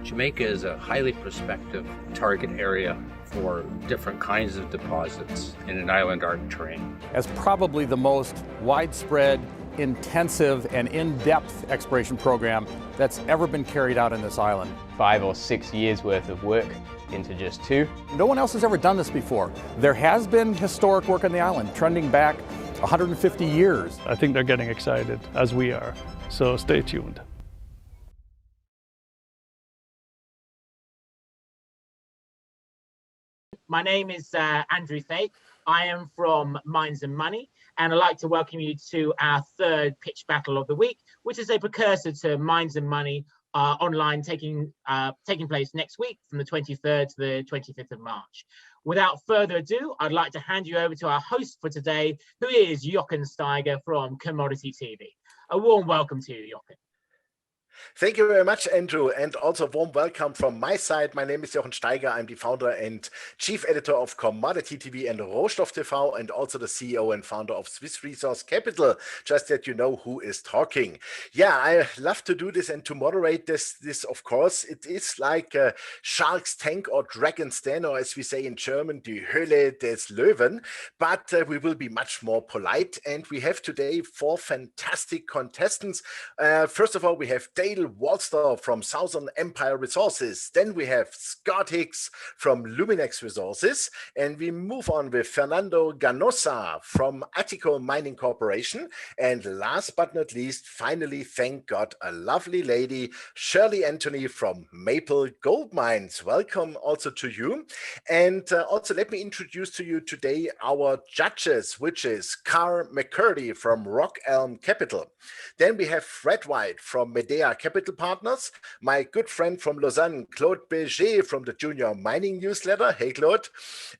Jamaica is a highly prospective target area for different kinds of deposits in an island arc terrain. As probably the most widespread, intensive, and in-depth exploration program that's ever been carried out in this island. 5 or 6 years worth of work into just 2. No one else has ever done this before. There has been historic work on the island, trending back 150 years. I think they're getting excited, as we are, so stay tuned. My name is Andrew Fake. I am from Mines and Money, and I'd like to welcome you to our third pitch battle of the week, which is a precursor to Mines and Money online taking place next week from the 23rd to the 25th of March. Without further ado, I'd like to hand you over to our host for today, who is Jochen Steiger from Commodity TV. A warm welcome to you, Jochen. Thank you very much, Andrew, and also a warm welcome from my side. My name is Jochen Steiger. I'm the founder and chief editor of Commodity TV and Rohstoff TV, and also the CEO and founder of Swiss Resource Capital, just that you know who is talking. Yeah, I love to do this and to moderate this of course. It is like a Shark's Tank or Dragon's Den, or as we say in German, die Höhle des Löwen, but we will be much more polite, and we have today 4 fantastic contestants. First of all, we have Wallster from Southern Empire Resources. Then we have Scott Hicks from Luminex Resources. And we move on with Fernando Ganoza from Atiko Mining Corporation. And last but not least, finally, thank God, a lovely lady, Shirley Anthony from Maple Gold Mines. Welcome also to you. And also let me introduce to you today our judges, which is Karr McCurdy from Rock Elm Capital. Then we have Fred White from Medea Capital Partners, my good friend from Lausanne, Claude Bejet from the Junior Mining Newsletter. Hey, Claude.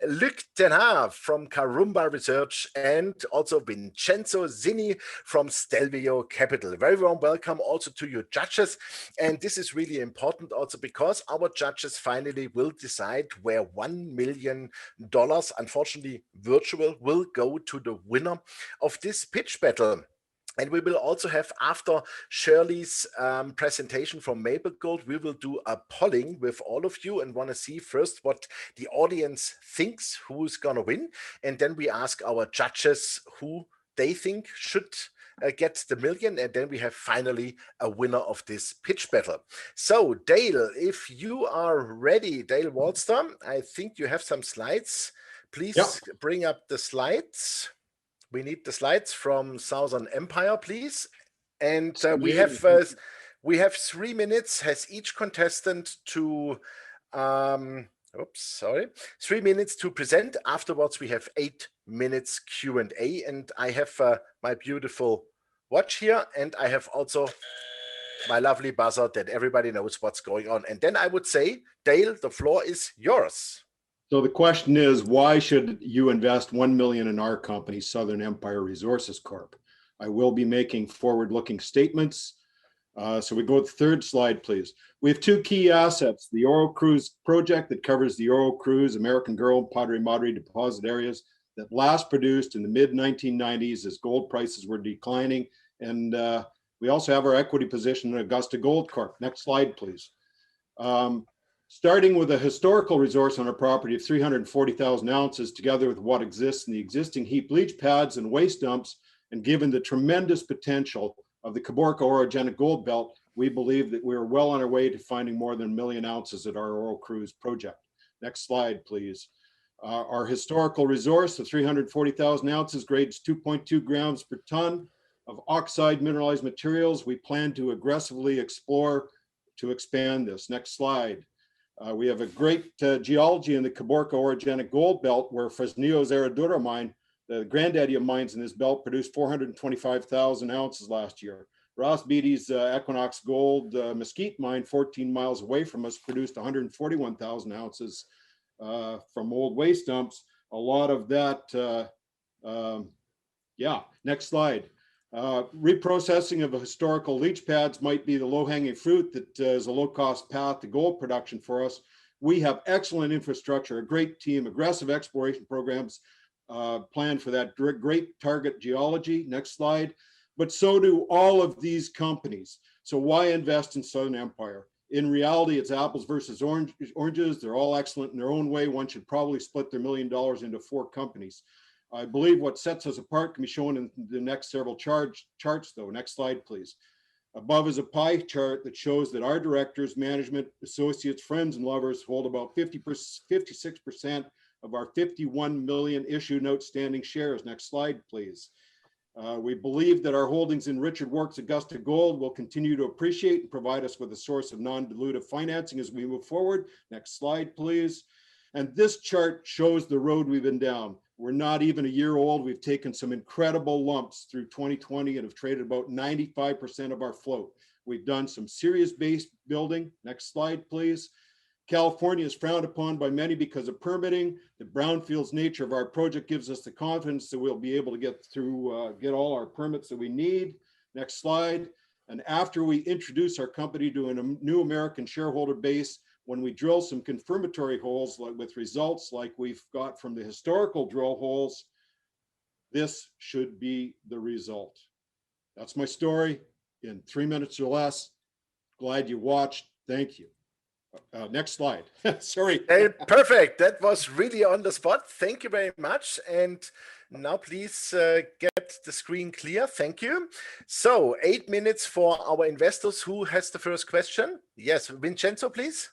Luc Tenard from Karumba Research, and also Vincenzo Zinni from Stelvio Capital. Very warm welcome also to your judges. And this is really important also because our judges finally will decide where $1 million, unfortunately virtual, will go to the winner of this pitch battle. And we will also have, after Shirley's presentation from Maple Gold, we will do a polling with all of you and want to see first what the audience thinks, who's going to win. And then we ask our judges who they think should get the million. And then we have finally a winner of this pitch battle. So Dale, if you are ready, Dale Wallster, I think you have some slides. Please bring up the slides. We need the slides from Southern Empire, please. And we have 3 minutes. Has each contestant to 3 minutes to present. Afterwards, we have 8 minutes Q&A. And I have my beautiful watch here, and I have also my lovely buzzer that everybody knows what's going on. And then I would say, Dale, the floor is yours. So the question is, why should you invest $1 million in our company, Southern Empire Resources Corp? I will be making forward-looking statements. So we go to the third slide, please. We have 2 key assets: the Oro Cruz project that covers the Oro Cruz, American Girl, Padre Madre deposit areas that last produced in the mid-1990s as gold prices were declining. And we also have our equity position in Augusta Gold Corp. Next slide, please. Starting with a historical resource on our property of 340,000 ounces, together with what exists in the existing heap leach pads and waste dumps, and given the tremendous potential of the Caborca orogenic gold belt, we believe that we are well on our way to finding more than 1 million ounces at our Oro Cruz project. Next slide, please. Our historical resource of 340,000 ounces grades 2.2 grams per ton of oxide mineralized materials. We plan to aggressively explore to expand this. Next slide. We have a great geology in the Caborca orogenic gold belt, where Fresnillo's Herradura mine, the granddaddy of mines in this belt, produced 425,000 ounces last year. Ross Beatty's Equinox Gold Mesquite mine, 14 miles away from us, produced 141,000 ounces from old waste dumps. A lot of that, next slide. Reprocessing of historical leach pads might be the low-hanging fruit that is a low-cost path to gold production for us. We have excellent infrastructure, a great team, aggressive exploration programs planned for that great target geology. Next slide. But so do all of these companies. So why invest in Southern Empire? In reality, it's apples versus oranges. They're all excellent in their own way. One should probably split their $1 million into 4 companies. I believe what sets us apart can be shown in the next several charts though. Next slide, please. Above is a pie chart that shows that our directors, management, associates, friends, and lovers hold about 56% of our 51 million issued and outstanding shares. Next slide, please. We believe that our holdings in Richard Wark's Augusta Gold will continue to appreciate and provide us with a source of non-dilutive financing as we move forward. Next slide, please. And this chart shows the road we've been down. We're not even a year old. We've taken some incredible lumps through 2020 and have traded about 95% of our float. We've done some serious base building. Next slide, please. California is frowned upon by many because of permitting. The brownfields nature of our project gives us the confidence that we'll be able to get through, get all our permits that we need. Next slide. And after we introduce our company to a new American shareholder base, when we drill some confirmatory holes with results like we've got from the historical drill holes, this should be the result. That's my story in 3 minutes or less. Glad you watched. Thank you. Next slide. Sorry. Hey, perfect. That was really on the spot. Thank you very much. And now please get the screen clear. Thank you. So 8 minutes for our investors. Who has the first question? Yes, Vincenzo, please.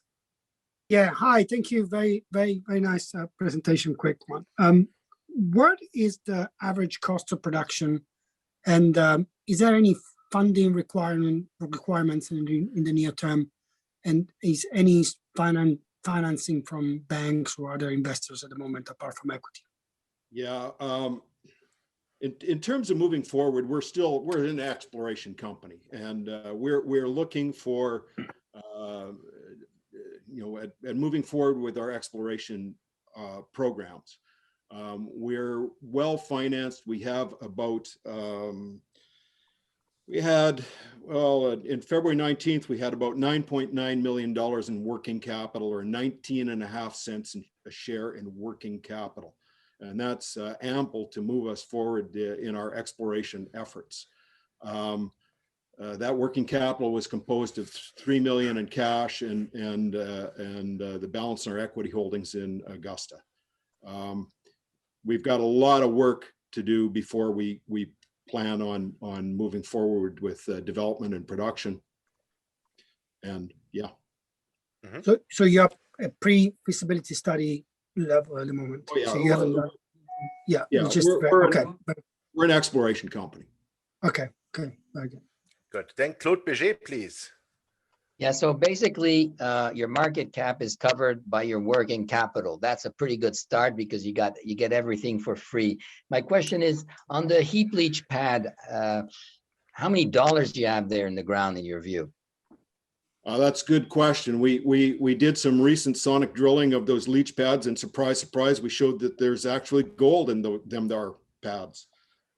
Yeah, hi. Thank you. Very nice presentation. Quick one. What is the average cost of production, and is there any funding requirements in the near term, and is any financing from banks or other investors at the moment apart from equity? Yeah. In terms of moving forward, we're an exploration company, and we're looking for. And moving forward with our exploration programs. We're well financed. We have about, in February 19th, we had about $9.9 million in working capital, or 19.5 cents a share in working capital. And that's ample to move us forward in our exploration efforts. That working capital was composed of $3 million in cash and the balance in our equity holdings in Augusta. We've got a lot of work to do before we plan on moving forward with development and production. And yeah. Mm-hmm. So you have a pre-feasibility study level at the moment. Oh, yeah. So you haven't. We're an exploration company. Okay. Very good. Good. Then Claude Bejet, please. Yeah, so basically your market cap is covered by your working capital. That's a pretty good start because you get everything for free. My question is, on the heap leach pad, how many dollars do you have there in the ground in your view? That's a good question. We did some recent sonic drilling of those leach pads, and surprise, we showed that there's actually gold in them there pads.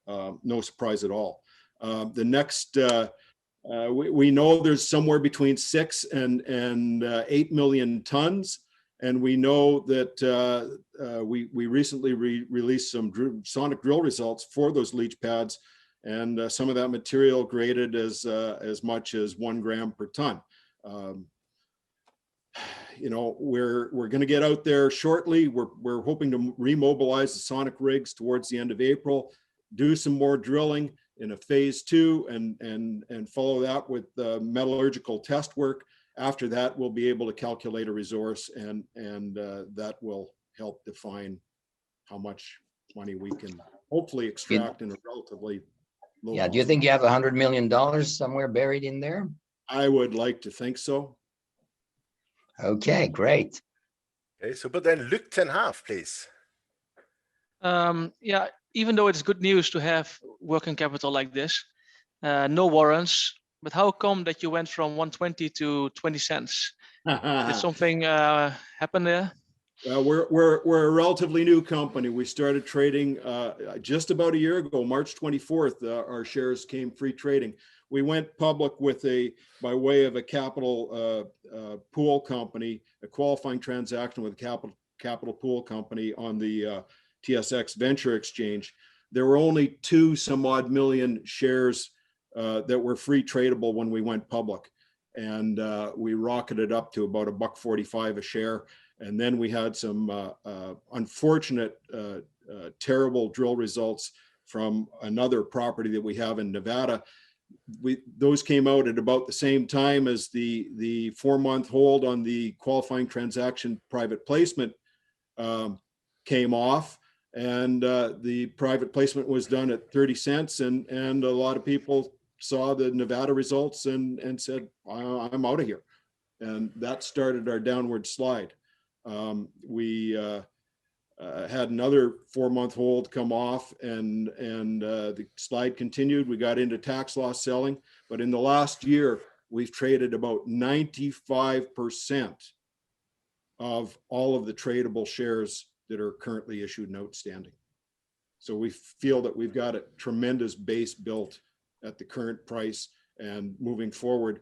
No surprise at all. The next, we know there's somewhere between 6 and 8 million tons, and we know that we recently released some sonic drill results for those leach pads, and some of that material graded as much as 1 gram per ton. We're going to get out there shortly. We're hoping to remobilize the sonic rigs towards the end of April, do some more drilling in a phase 2, and follow that with metallurgical test work. After that, we'll be able to calculate a resource, and that will help define how much money we can hopefully extract in a relatively low. Yeah, do you think you have $100 million somewhere buried in there? I would like to think so. Okay, great. Okay, so but then Luc ten Haaf, please. Yeah, even though it's good news to have working capital like this, no warrants, but how come that you went from 120 to 20 cents? Did something happen there? We're a relatively new company. We started trading just about a year ago, March 24th. Our shares came free trading. We went public by way of a capital pool company, a qualifying transaction with a capital pool company on the TSX Venture Exchange. There were only 2 some odd million shares that were free tradable when we went public. and we rocketed up to about $1.45 a share. And then we had some unfortunate, terrible drill results from another property that we have in Nevada. Those came out at about the same time as the 4-month hold on the qualifying transaction private placement came off, and the private placement was done at 30 cents, and a lot of people saw the Nevada results and said, I'm out of here. And that started our downward slide. We had another 4-month hold come off, and the slide continued. We got into tax loss selling, but in the last year, we've traded about 95% of all of the tradable shares that are currently issued and outstanding. So we feel that we've got a tremendous base built at the current price, and moving forward,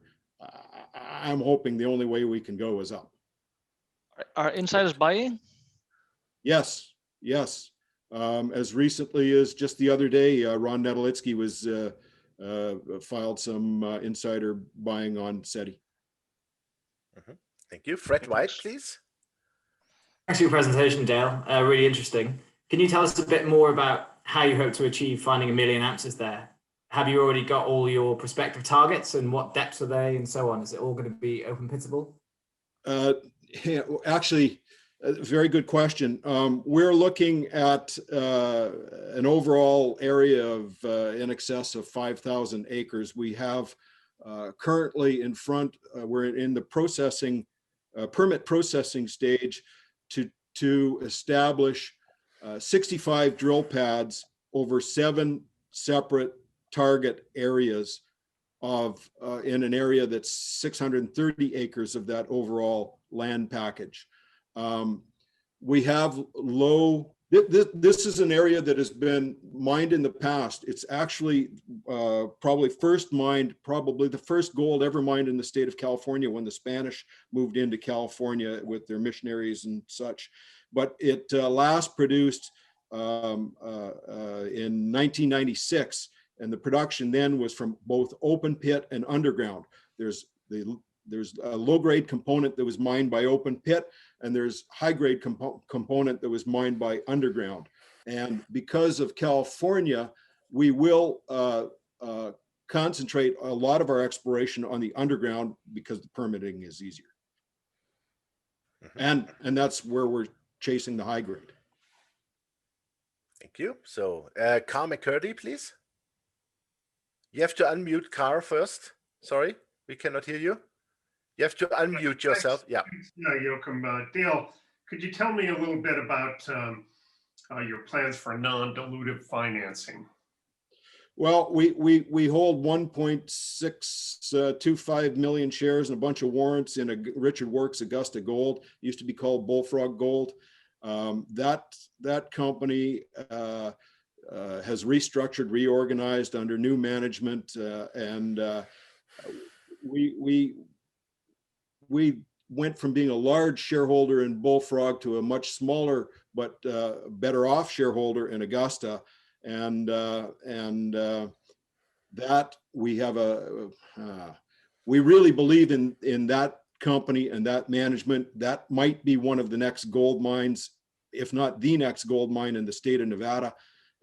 I'm hoping the only way we can go is up. Are insiders buying? Yes, yes. As recently as just the other day, Ron Nedolitsky was filed some insider buying on SETI. Thank you. Fred White, please. Thanks for your presentation, Dale. Really interesting. Can you tell us a bit more about how you hope to achieve finding 1 million ounces there? Have you already got all your prospective targets, and what depths are they, and so on? Is it all going to be open pittable? Yeah, actually, a very good question. We're looking at an overall area of in excess of 5,000 acres. We have currently in front, we're in the processing, permit processing stage to establish 65 drill pads over 7 separate target areas of in an area that's 630 acres of that overall land package. We have low, this is an area that has been mined in the past. It's actually probably the first gold ever mined in the state of California when the Spanish moved into California with their missionaries and such. But it last produced in 1996, and the production then was from both open pit and underground. There's a low-grade component that was mined by open pit, and there's high-grade component that was mined by underground. And because of California, we will concentrate a lot of our exploration on the underground because the permitting is easier. And that's where we're chasing the high grade. Thank you. So Karr McCurdy, please. You have to unmute Karr first. Sorry, we cannot hear you. You have to unmute yourself. Yeah. Yeah, Jochen. Dale, could you tell me a little bit about your plans for non-dilutive financing? Well, we hold 1.625 million shares and a bunch of warrants in a Richard Works Augusta Gold. It used to be called Bullfrog Gold. That company has restructured, reorganized under new management, and we went from being a large shareholder in Bullfrog to a much smaller but better off shareholder in Augusta, and that we have we really believe in that company and that management. That might be one of the next gold mines, if not the next gold mine in the state of Nevada.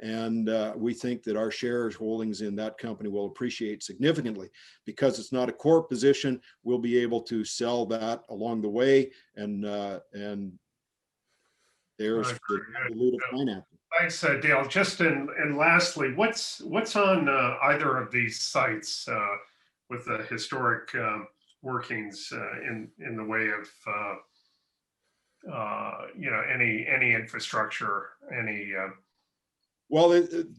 And we think that our shares holdings in that company will appreciate significantly because it's not a core position. We'll be able to sell that along the way, and there's the dilutive financing. Thanks, Dale. Just and lastly, what's on either of these sites with the historic workings in the way of any infrastructure, any. Well,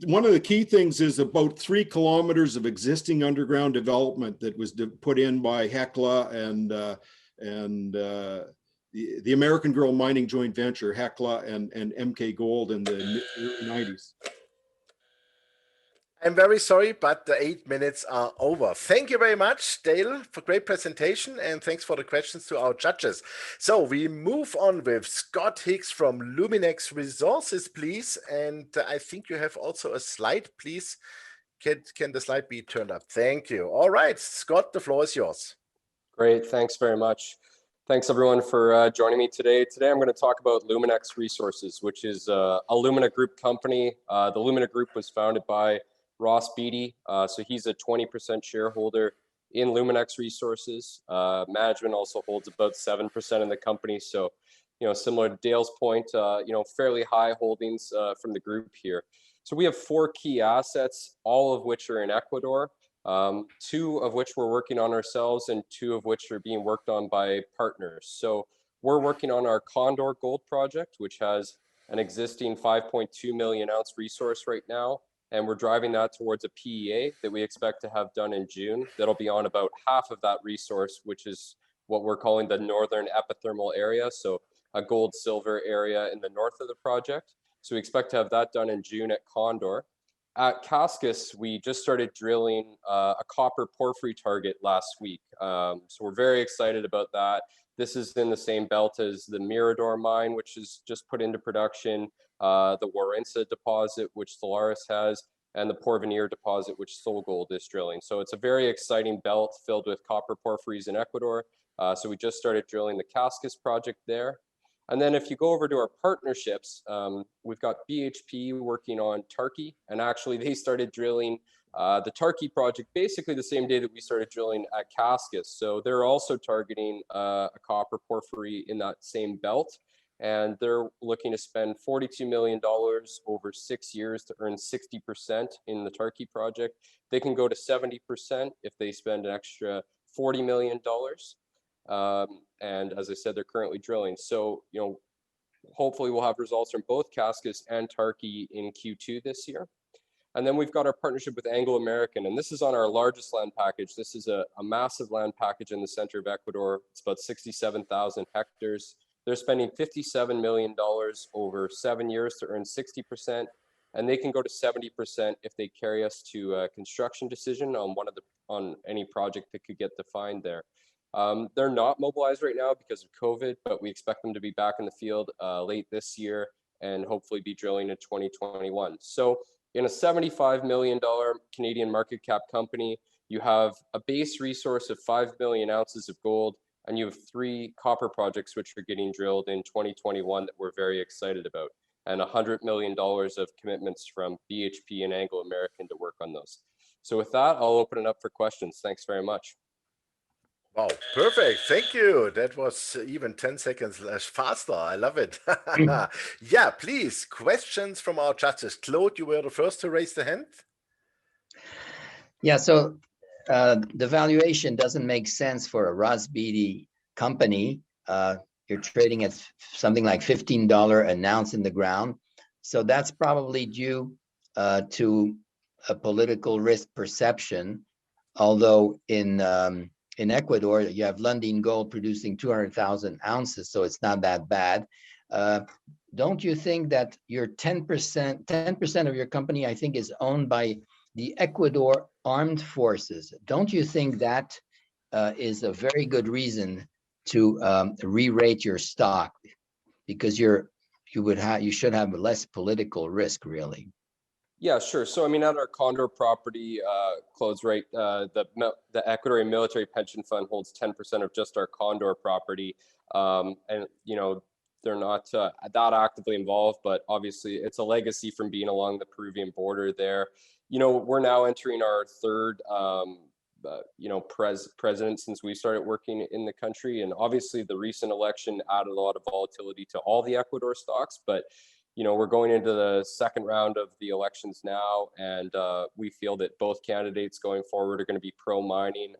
one of the key things is about 3 kilometers of existing underground development that was put in by Hecla and the American Girl Mining joint venture, Hecla and MK Gold in the early 90s. I'm very sorry, but the 8 minutes are over. Thank you very much, Dale, for great presentation, and thanks for the questions to our judges. So we move on with Scott Hicks from Luminex Resources, please. And I think you have also a slide, please. Can the slide be turned up? Thank you. All right, Scott, the floor is yours. Great, thanks very much. Thanks everyone for joining me today. Today I'm going to talk about Luminex Resources, which is a Lumina Group company. The Lumina Group was founded by Ross Beatty, so he's a 20% shareholder in Luminex Resources. Management also holds about 7% in the company, so similar to Dale's point, fairly high holdings from the group here. So we have 4 key assets, all of which are in Ecuador. 2 of which we're working on ourselves and 2 of which are being worked on by partners. So we're working on our Condor Gold project, which has an existing 5.2 million ounce resource right now. And we're driving that towards a PEA that we expect to have done in June. That'll be on about half of that resource, which is what we're calling the northern epithermal area. So a gold silver area in the north of the project. So we expect to have that done in June at Condor. At Cascas, we just started drilling a copper porphyry target last week. So we're very excited about that. This is in the same belt as the Mirador mine, which is just put into production, the Warintza deposit, which Solaris has, and the Porvenir deposit, which SolGold is drilling. So it's a very exciting belt filled with copper porphyries in Ecuador. So we just started drilling the Cascas project there. And then if you go over to our partnerships, we've got BHP working on Tarqui, and actually they started drilling the Tarqui project basically the same day that we started drilling at Cascas. So they're also targeting a copper porphyry in that same belt, and they're looking to spend $42 million over 6 years to earn 60% in the Tarqui project. They can go to 70% if they spend an extra $40 million. And as I said, they're currently drilling. So, hopefully we'll have results from both Cascas and Tarqui in Q2 this year. And then we've got our partnership with Anglo American, and this is on our largest land package. This is a massive land package in the center of Ecuador. It's about 67,000 hectares. They're spending $57 million over 7 years to earn 60%, and they can go to 70% if they carry us to a construction decision on any project that could get defined there. They're not mobilized right now because of COVID, but we expect them to be back in the field late this year and hopefully be drilling in 2021. So in a $75 million Canadian market cap company, you have a base resource of 5 million ounces of gold, and you have 3 copper projects which are getting drilled in 2021 that we're very excited about, and $100 million of commitments from BHP and Anglo American to work on those. So with that, I'll open it up for questions. Thanks very much. Wow, perfect. Thank you. That was even 10 seconds less faster. I love it. Yeah, please, questions from our judges. Claude, you were the first to raise the hand. Yeah, so the valuation doesn't make sense for a Ross Beatty company. You're trading at something like $15 an ounce in the ground. So that's probably due to a political risk perception, although in Ecuador, you have Lundin Gold producing 200,000 ounces, so it's not that bad. Don't you think that your 10% of your company, I think, is owned by the Ecuador Armed Forces? Don't you think that is a very good reason to re-rate your stock, because you should have less political risk, really? Yeah, sure. So, I mean, at our Condor property, Claude's right, the Ecuadorian Military Pension Fund holds 10% of just our Condor property. And, they're not that actively involved, but obviously it's a legacy from being along the Peruvian border there. We're now entering our third, president since we started working in the country. And obviously the recent election added a lot of volatility to all the Ecuador stocks, but we're going into the second round of the elections now, and we feel that both candidates going forward are going to be pro-mining.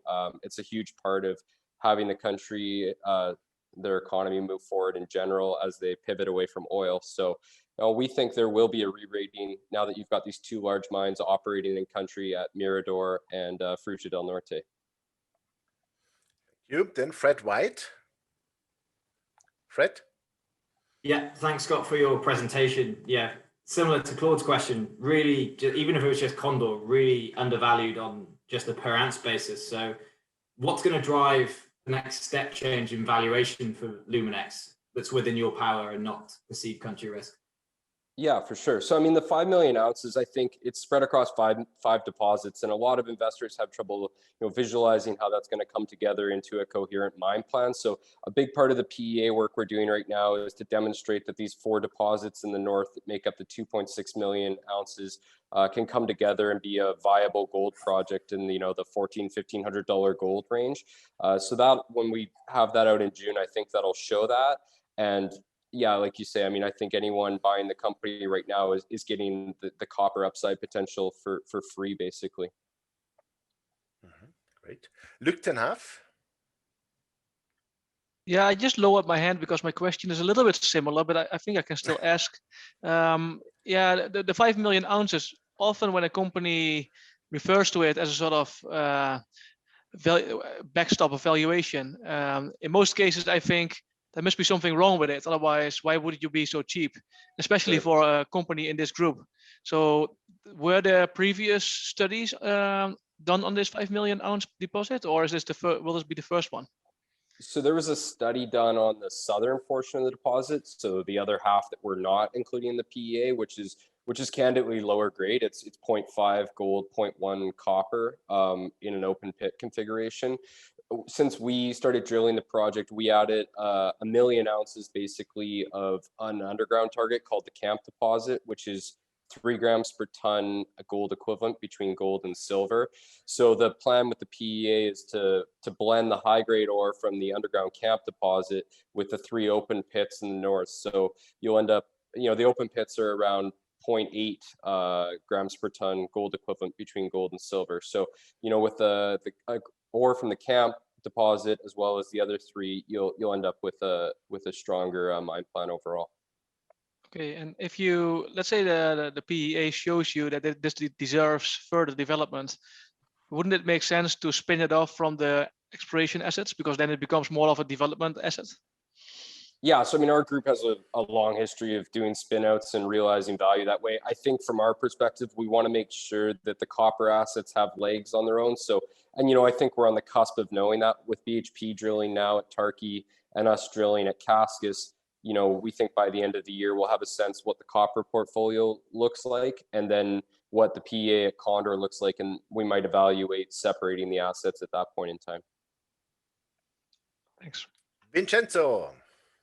It's a huge part of having the country, their economy move forward in general as they pivot away from oil. So we think there will be a re-rating now that you've got these 2 large mines operating in country at Mirador and Fruta del Norte. Thank you. Then Fred White. Fred? Yeah, thanks, Scott, for your presentation. Yeah, similar to Claude's question, really, even if it was just Condor, really undervalued on just a per ounce basis. So what's going to drive the next step change in valuation for Luminex that's within your power and not perceived country risk? Yeah, for sure. So, I mean, the 5 million ounces, I think it's spread across five deposits, and a lot of investors have trouble, visualizing how that's going to come together into a coherent mine plan. So, a big part of the PEA work we're doing right now is to demonstrate that these 4 deposits in the north that make up the 2.6 million ounces can come together and be a viable gold project in the $1,400-$1,500 gold range. So that when we have that out in June, I think that'll show that. And yeah, like you say, I mean, I think anyone buying the company right now is getting the copper upside potential for free, basically. Great. Luc ten Haaf. Yeah, I just lowered my hand because my question is a little bit similar, but I think I can still ask. Yeah, the 5 million ounces, often when a company refers to it as a sort of backstop evaluation, in most cases, I think there must be something wrong with it. Otherwise, why would you be so cheap, especially for a company in this group? So were there previous studies done on this 5 million ounce deposit, or is this will this be the first one? So there was a study done on the southern portion of the deposit. So the other half that we're not including in the PEA, which is candidly lower grade. It's 0.5 gold, 0.1 copper in an open pit configuration. Since we started drilling the project, we added 1 million ounces basically of an underground target called the Camp deposit, which is 3 grams per ton gold equivalent between gold and silver. So the plan with the PEA is to blend the high grade ore from the underground Camp deposit with the 3 open pits in the north. So you'll end up, the open pits are around 0.8 grams per ton gold equivalent between gold and silver. So, with the ore from the Camp deposit as well as the other 3, you'll end up with a stronger mine plan overall. Okay, and if you, let's say the PEA shows you that this deserves further development, wouldn't it make sense to spin it off from the exploration assets, because then it becomes more of a development asset? Yeah, so I mean, our group has a long history of doing spin-outs and realizing value that way. I think from our perspective, we want to make sure that the copper assets have legs on their own. So, and I think we're on the cusp of knowing that with BHP drilling now at Tarky and us drilling at Cascas. We think by the end of the year, we'll have a sense what the copper portfolio looks like, and then what the PEA at Condor looks like, and we might evaluate separating the assets at that point in time. Thanks. Vincenzo.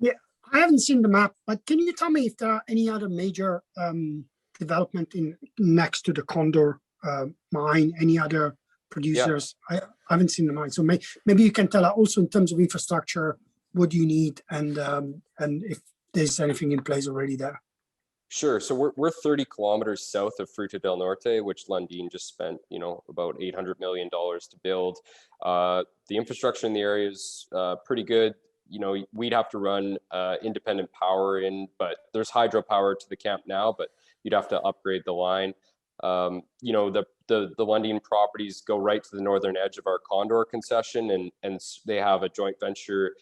Yeah, I haven't seen the map, but can you tell me if there are any other major development next to the Condor mine, any other producers? Yeah. I haven't seen the mine, so maybe you can tell us also in terms of infrastructure, what do you need, and if there's anything in place already there. Sure. So we're 30 kilometers south of Fruta del Norte, which Lundin just spent, about $800 million to build. The infrastructure in the area is pretty good. We'd have to run independent power in, but there's hydropower to the camp now, but you'd have to upgrade the line. The Lundin properties go right to the northern edge of our Condor concession, and they have a joint venture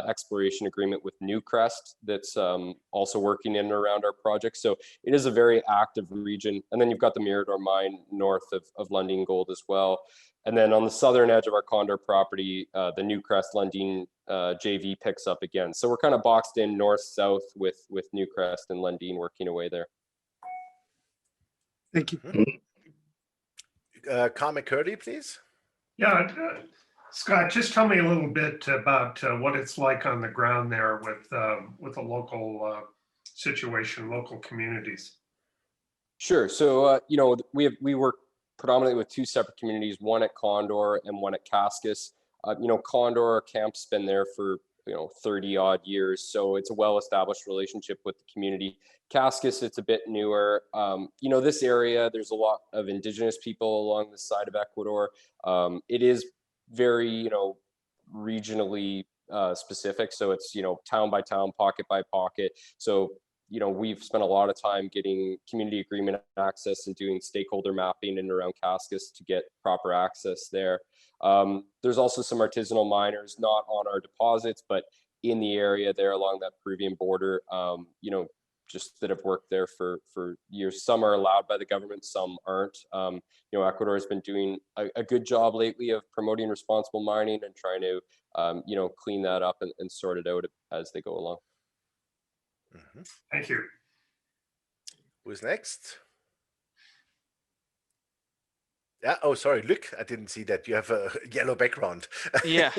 exploration agreement with Newcrest that's also working in and around our project. So it is a very active region. And then you've got the Mirador mine north of Lundin Gold as well. And then on the southern edge of our Condor property, the Newcrest Lundin JV picks up again. So we're kind of boxed in north-south with Newcrest and Lundin working away there. Thank you. Karr McCurdy, please. Yeah, Scott, just tell me a little bit about what it's like on the ground there with the local situation, local communities. Sure. So we work predominantly with 2 separate communities, one at Condor and one at Cascas. Condor camp's been there for 30 odd years, so it's a well-established relationship with the community. Cascas, it's a bit newer. This area, there's a lot of indigenous people along the side of Ecuador. It is very regionally specific, so it's town by town, pocket by pocket. So we've spent a lot of time getting community agreement access and doing stakeholder mapping in and around Cascas to get proper access there. There's also some artisanal miners, not on our deposits, but in the area there along that Peruvian border, just that have worked there for years. Some are allowed by the government, some aren't. Ecuador has been doing a good job lately of promoting responsible mining and trying to, clean that up and sort it out as they go along. Thank you. Who's next? Yeah. Oh, sorry. Look, I didn't see that. You have a yellow background. Yeah.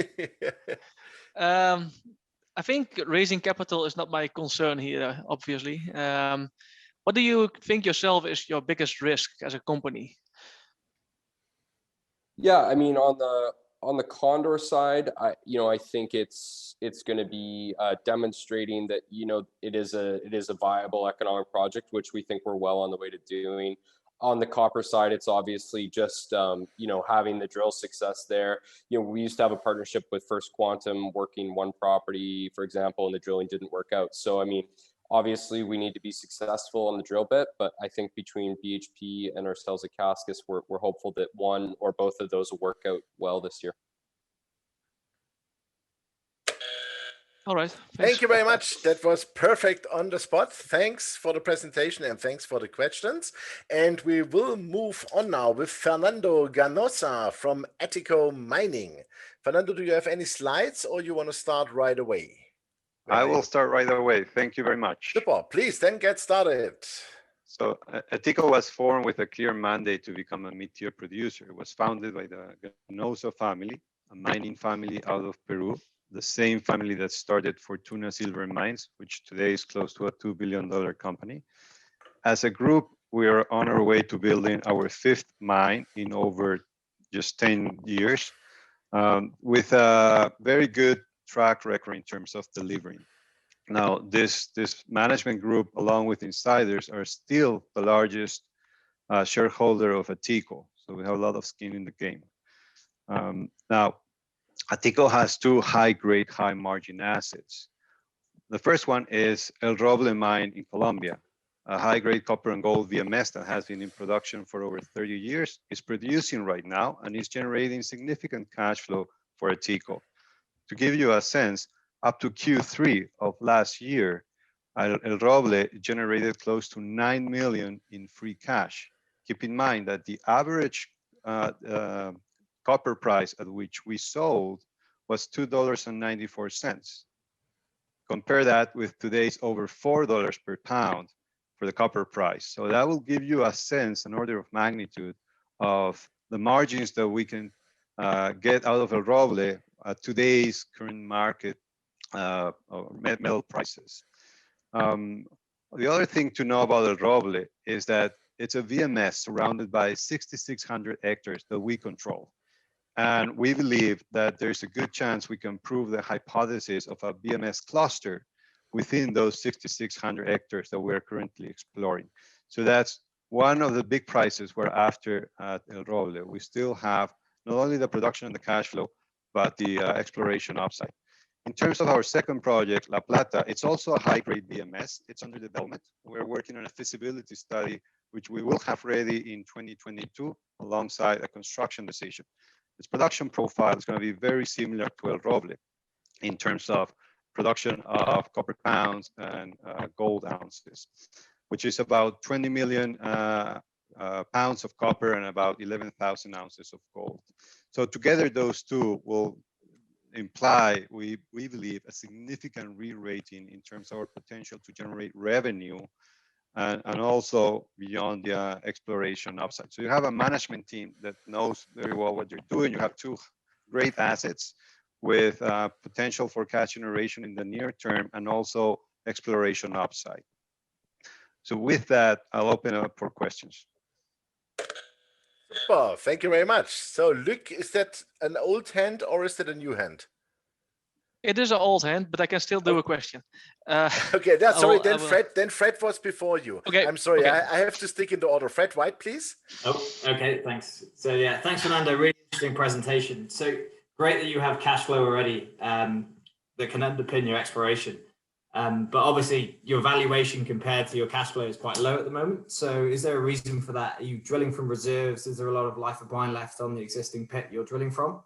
I think raising capital is not my concern here, obviously. What do you think yourself is your biggest risk as a company? Yeah, I mean, on the Condor side, I think it's going to be demonstrating that it is a viable economic project, which we think we're well on the way to doing. On the copper side, it's obviously just having the drill success there. We used to have a partnership with First Quantum, working one property, for example, and the drilling didn't work out. So I mean, obviously we need to be successful on the drill bit, but I think between BHP and ourselves at Cascas, we're hopeful that one or both of those will work out well this year. All right. Thank you very much. That was perfect on the spot. Thanks for the presentation and thanks for the questions. And we will move on now with Fernando Ganoza from Atiko Mining. Fernando, do you have any slides or you want to start right away? I will start right away. Thank you very much. Super. Please then get started. So Atiko was formed with a clear mandate to become a mid-tier producer. It was founded by the Ganoza family, a mining family out of Peru, the same family that started Fortuna Silver Mines, which today is close to a $2 billion company. As a group, we are on our way to building our 5th mine in over just 10 years, with a very good track record in terms of delivering. Now, this management group, along with insiders, are still the largest shareholder of Atico. So we have a lot of skin in the game. Now, Atico has 2 high-grade, high-margin assets. The first one is El Roble mine in Colombia, a high-grade copper and gold VMS that has been in production for over 30 years, is producing right now, and is generating significant cash flow for Atico. To give you a sense, up to Q3 of last year, El Roble generated close to 9 million in free cash. Keep in mind that the average copper price at which we sold was $2.94. Compare that with today's over $4 per pound for the copper price. So that will give you a sense, an order of magnitude of the margins that we can get out of El Roble at today's current market metal prices. The other thing to know about El Roble is that it's a VMS surrounded by 6,600 hectares that we control. And we believe that there's a good chance we can prove the hypothesis of a VMS cluster within those 6,600 hectares that we're currently exploring. So that's one of the big prizes we're after at El Roble. We still have not only the production and the cash flow, but the exploration upside. In terms of our second project, La Plata, it's also a high-grade VMS. It's under development. We're working on a feasibility study, which we will have ready in 2022, alongside a construction decision. Its production profile is going to be very similar to El Roble in terms of production of copper pounds and gold ounces, which is about 20 million pounds of copper and about 11,000 ounces of gold. So together, those two will imply, we believe, a significant re-rating in terms of our potential to generate revenue and also beyond the exploration upside. So you have a management team that knows very well what you're doing. You have 2 great assets with potential for cash generation in the near term and also exploration upside. So with that, I'll open up for questions. Super, thank you very much. So Luc, is that an old hand or is that a new hand? It is an old hand, but I can still do a question. Okay, that's sorry. Then Fred was before you. Okay, I'm sorry. Okay. I have to stick in the order. Fred White, please. Oh, okay. Thanks. So yeah, thanks, Fernando. Really interesting presentation. So great that you have cash flow already that can underpin your exploration. But obviously, your valuation compared to your cash flow is quite low at the moment. So is there a reason for that? Are you drilling from reserves? Is there a lot of life of mine left on the existing pit you're drilling from?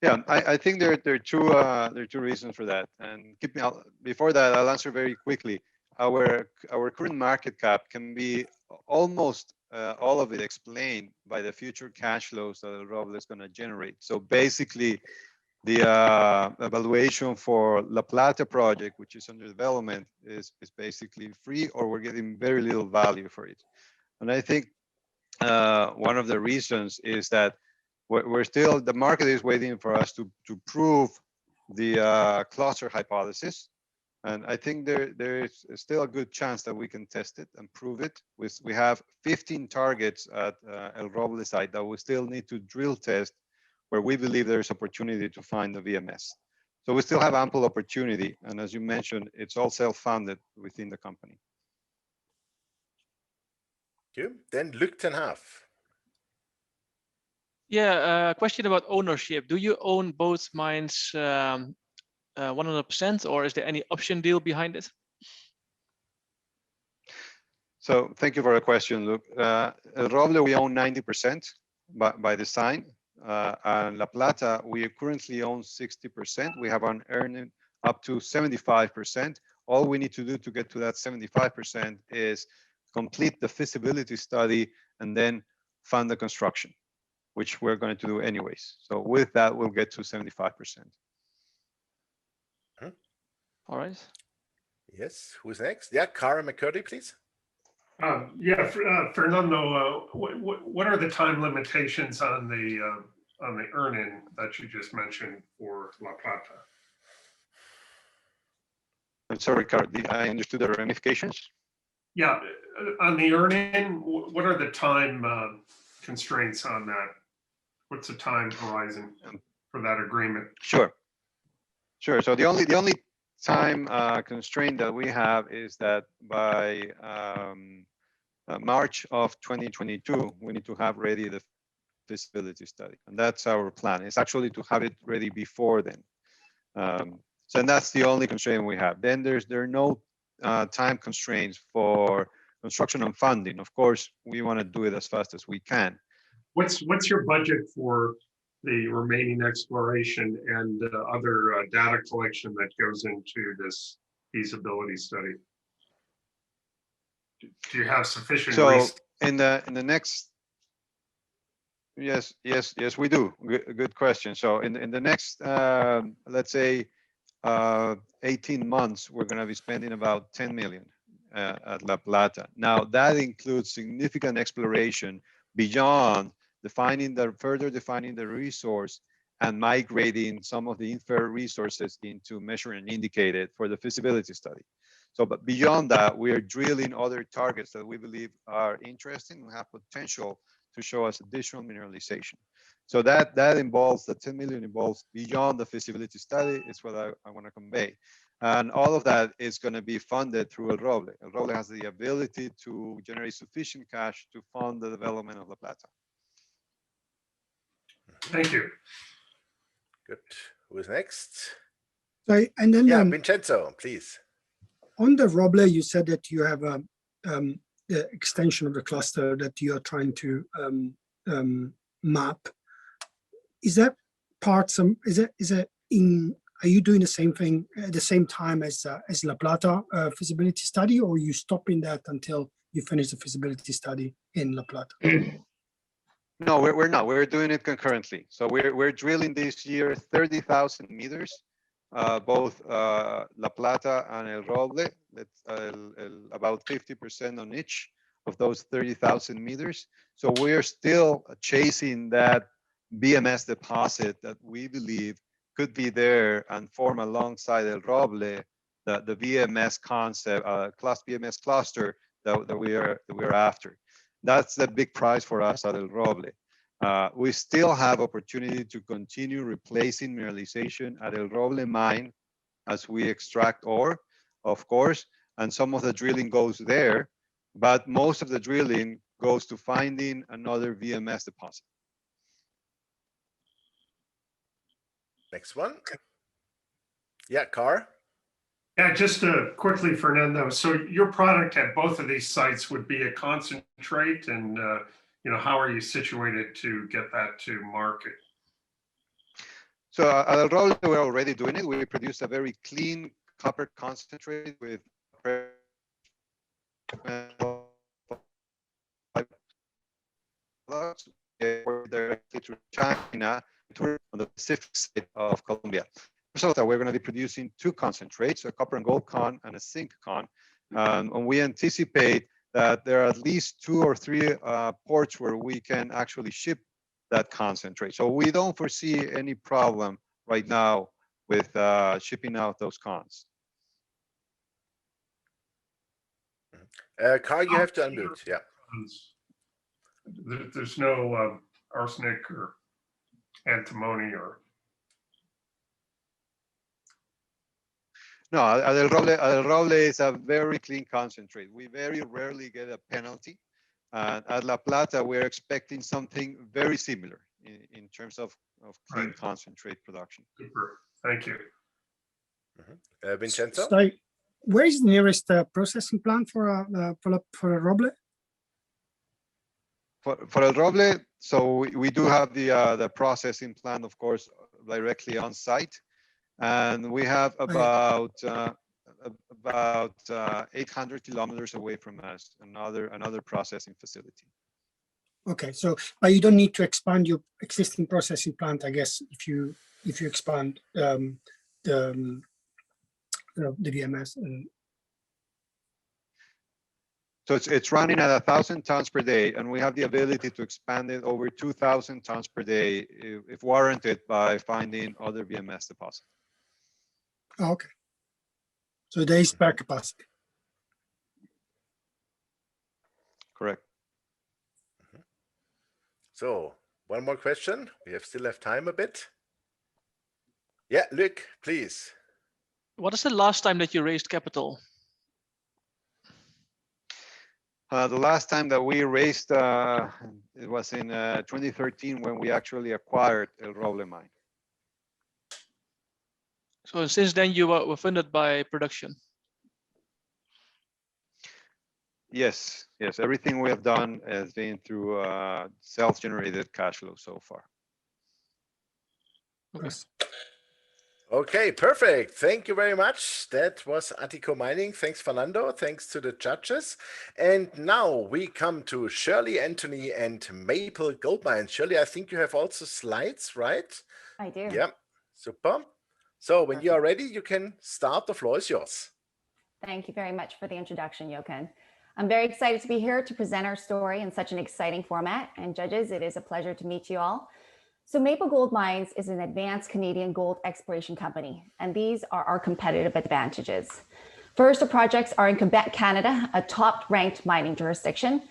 Yeah, I think there are two reasons for that. And before that, I'll answer very quickly. Our current market cap can be almost all of it explained by the future cash flows that El Roble is going to generate. So basically, The evaluation for La Plata project, which is under development, is basically free, or we're getting very little value for it. And I think one of the reasons is that we're still, the market is waiting for us to prove the cluster hypothesis. And I think there is still a good chance that we can test it and prove it. We have 15 targets at El Roble site that we still need to drill test, where we believe there's opportunity to find the VMS. So we still have ample opportunity. And as you mentioned, it's all self-funded within the company. Thank you. Then Luc ten Haaf. Yeah, a question about ownership. Do you own both mines 100%, or is there any option deal behind it? So thank you for the question, Luke. El Roble, we own 90% by design. And La Plata, we currently own 60%. We have an earning up to 75%. All we need to do to get to that 75% is complete the feasibility study and then fund the construction, which we're going to do anyways. So with that, we'll get to 75%. All right. Yes, who's next? Yeah, Karr and McCurdy, please. Yeah, Fernando, what are the time limitations on the earn-in that you just mentioned for La Plata? I'm sorry, Karr, I understood the ramifications. Yeah, on the earn-in, what are the time constraints on that? What's the time horizon for that agreement? Sure. So the only time constraint that we have is that by March of 2022, we need to have ready the feasibility study, and that's our plan. It's actually to have it ready before then. So that's the only constraint we have. Then there are no time constraints for construction and funding. Of course, we want to do it as fast as we can. What's your budget for the remaining exploration and other data collection that goes into this feasibility study? Do you have sufficient? So in the next, yes, we do. Good question. So in the next, let's say, 18 months, we're going to be spending about 10 million at La Plata. Now that includes significant exploration beyond further defining the resource and migrating some of the inferred resources into measured and indicated for the feasibility study. So, but beyond that, we are drilling other targets that we believe are interesting and have potential to show us additional mineralization. So that involves, the 10 million involves beyond the feasibility study, is what I want to convey. And all of that is going to be funded through El Roble. El Roble has the ability to generate sufficient cash to fund the development of La Plata. Thank you. Good. Who is next? So, and then yeah, Vincenzo, please. On the Roble, you said that you have the extension of the cluster that you are trying to map. Is that part are you doing the same thing at the same time as La Plata feasibility study, or are you stopping that until you finish the feasibility study in La Plata? No, we're not. We're doing it concurrently. So we're drilling this year 30,000 meters, both La Plata and El Roble. That's about 50% on each of those 30,000 meters. So we're still chasing that VMS deposit that we believe could be there and form alongside El Roble the VMS concept, class VMS cluster that we are after. That's the big prize for us at El Roble. We still have opportunity to continue replacing mineralization at El Roble mine as we extract ore, of course, and some of the drilling goes there, but most of the drilling goes to finding another VMS deposit. Next one. Yeah, Karr. Yeah, just quickly, Fernando. So your product at both of these sites would be a concentrate, and how are you situated to get that to market? So at El Roble, we're already doing it. We produce a very clean copper concentrate with directly to China on the Pacific side of Colombia. So we're going to be producing two concentrates, a copper and gold con and a zinc con. And we anticipate that there are at least 2 or 3 ports where we can actually ship that concentrate. So we don't foresee any problem right now with shipping out those cons. Karr, you have to unmute. Yeah. There's no arsenic or antimony or. No, Del Roble is a very clean concentrate. We very rarely get a penalty. At La Plata, we're expecting something very similar in terms of clean concentrate production. Super. Thank you. Vincenzo? So, where is the nearest processing plant for a Roble? For El Roble, so we do have the processing plant, of course, directly on site. And we have about 800 kilometers away from us, another processing facility. Okay, so but you don't need to expand your existing processing plant, I guess, if you expand the VMS. And so it's running at 1,000 tons per day, and we have the ability to expand it over 2,000 tons per day if warranted by finding other VMS deposits. Oh, okay. So there is spare capacity. Correct. So one more question. We still have time a bit. Yeah, Luc, please. What is the last time that you raised capital? The last time that we raised, it was in 2013 when we actually acquired El Roble mine. So since then you were funded by production? Yes, everything we have done has been through self-generated cash flow so far. Okay, perfect. Thank you very much. That was Atiko Mining. Thanks, Fernando. Thanks to the judges. And now we come to Shirley, Anthony, and Maple Gold Mine. Shirley, I think you have also slides, right? I do. Yeah, super. So when you are ready, you can start. The floor is yours. Thank you very much for the introduction, Jochen. I'm very excited to be here to present our story in such an exciting format. And judges, it is a pleasure to meet you all. So Maple Gold Mines is an advanced Canadian gold exploration company, and these are our competitive advantages. First, our projects are in Quebec, Canada, a top-ranked mining jurisdiction.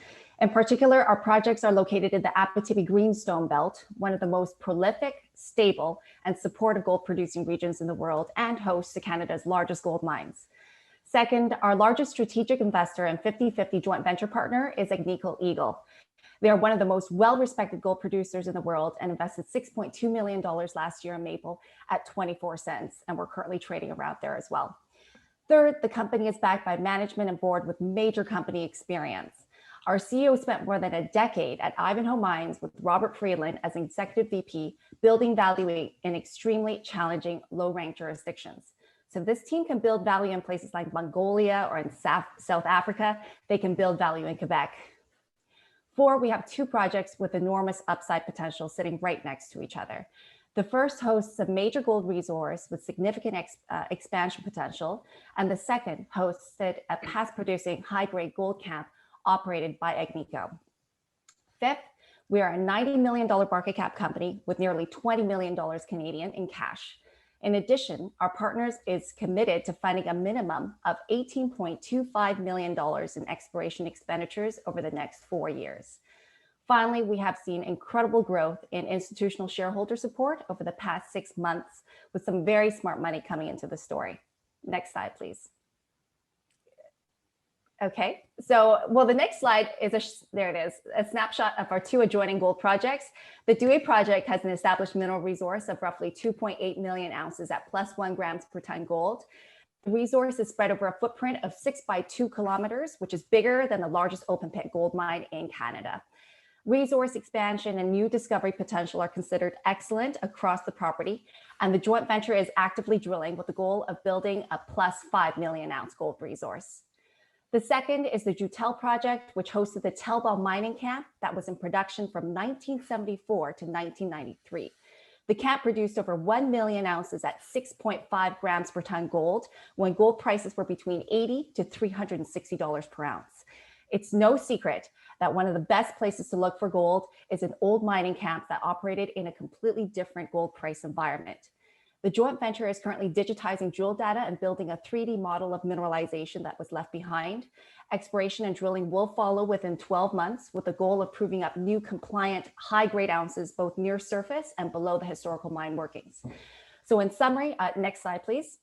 In particular, our projects are located in the Abitibi Greenstone Belt, one of the most prolific, stable, and supportive gold-producing regions in the world, and host to Canada's largest gold mines. Second, our largest strategic investor and 50/50 joint venture partner is Agnico Eagle. They are one of the most well-respected gold producers in the world and invested $6.2 million last year in Maple at 24 cents, and we're currently trading around there as well. Third, the company is backed by management and board with major company experience. Our CEO spent more than a decade at Ivanhoe Mines with Robert Friedland as Executive VP, building value in extremely challenging, low-ranked jurisdictions. So if this team can build value in places like Mongolia or in South Africa, they can build value in Quebec. 4, we have 2 projects with enormous upside potential sitting right next to each other. The first hosts a major gold resource with significant expansion potential, and the second hosted a past-producing high-grade gold camp operated by Agnico. Fifth, we are a $90 million market cap company with nearly $20 million Canadian in cash. In addition, our partners is committed to funding a minimum of $18.25 million in exploration expenditures over the next 4 years. Finally, we have seen incredible growth in institutional shareholder support over the past 6 months, with some very smart money coming into the story. Next slide, please. Okay, so, well, the next slide is, there it is, a snapshot of our 2 adjoining gold projects. The Douay project has an established mineral resource of roughly 2.8 million ounces at +1 grams per ton gold. The resource is spread over a footprint of 6 by 2 kilometers, which is bigger than the largest open pit gold mine in Canada. Resource expansion and new discovery potential are considered excellent across the property, and the joint venture is actively drilling with the goal of building a +5 million ounce gold resource. The second is the Joutel project, which hosted the Telbal mining camp that was in production from 1974 to 1993. The camp produced over 1 million ounces at 6.5 grams per ton gold when gold prices were between $80 to $360 per ounce. It's no secret that one of the best places to look for gold is an old mining camp that operated in a completely different gold price environment. The joint venture is currently digitizing drill data and building a 3D model of mineralization that was left behind. Exploration and drilling will follow within 12 months with the goal of proving up new compliant high-grade ounces both near surface and below the historical mine workings. So in summary, next slide, please.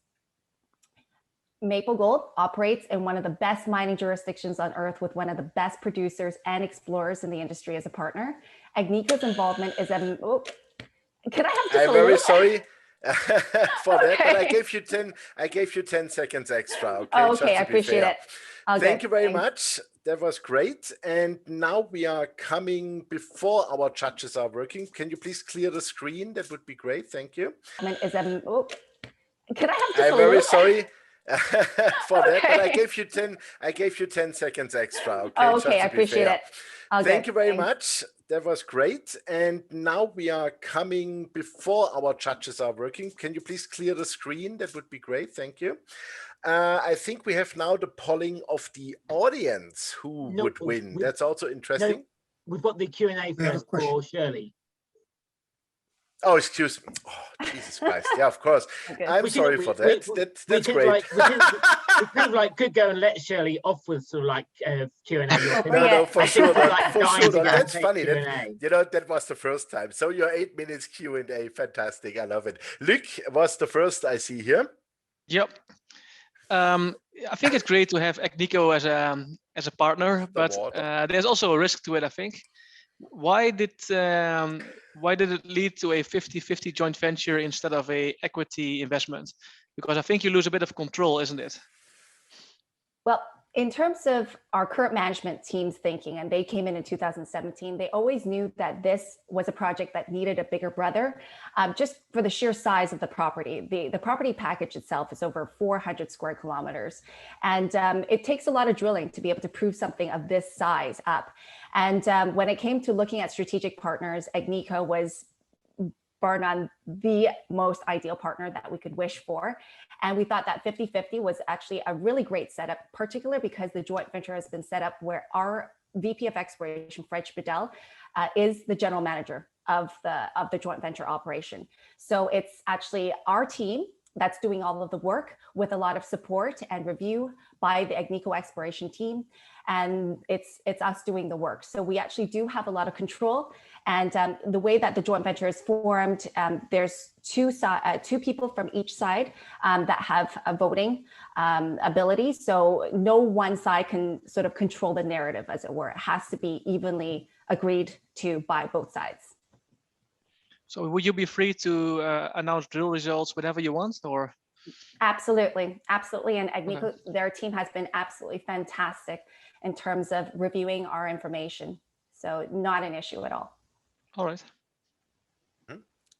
Maple Gold operates in one of the best mining jurisdictions on earth with one of the best producers and explorers in the industry as a partner. Agnico's involvement is can I have just I'm very sorry for that, but I gave you 10 seconds extra. Okay, oh, okay, I appreciate it. Thank you very much. That was great. And now we are coming before our judges are working. Can you please clear the screen? That would be great. Thank you. Can I have just I'm very sorry for that, but I gave you 10 seconds extra. Okay, oh, okay, I appreciate it. Thank you very much. That was great. And now we are coming before our judges are working. Can you please clear the screen? That would be great. Thank you. I think we have now the polling of the audience who would win. That's also interesting. No, we've got the Q&A first for Shirley. Oh, excuse me. Oh, Jesus Christ. Yeah, of course. Okay. I'm sorry for that. That's great. We kind of could go and let Shirley off with sort of like Q&A. No, for sure. That's funny. That was the first time. So your 8 minutes Q&A, fantastic. I love it. Luc was the first I see here. Yep. I think it's great to have Agnico as a partner, but there's also a risk to it, I think. Why did it lead to a 50-50 joint venture instead of a equity investment? Because I think you lose a bit of control, isn't it? Well, in terms of our current management team's thinking, and they came in 2017, they always knew that this was a project that needed a bigger brother, just for the sheer size of the property. The property package itself is over 400 square kilometers. And it takes a lot of drilling to be able to prove something of this size up. And when it came to looking at strategic partners, Agnico was bar none the most ideal partner that we could wish for. And we thought that 50-50 was actually a really great setup, particularly because the joint venture has been set up where our VP of Exploration, Fred Bedell, is the general manager of the joint venture operation. So it's actually our team that's doing all of the work with a lot of support and review by the Agnico exploration team. And it's us doing the work. So we actually do have a lot of control. And the way that the joint venture is formed, there's two people from each side that have a voting ability. So no one side can sort of control the narrative, as it were. It has to be evenly agreed to by both sides. So would you be free to announce drill results whenever you want, or? Absolutely, absolutely. And Agnico, their team has been absolutely fantastic in terms of reviewing our information. So not an issue at all. All right.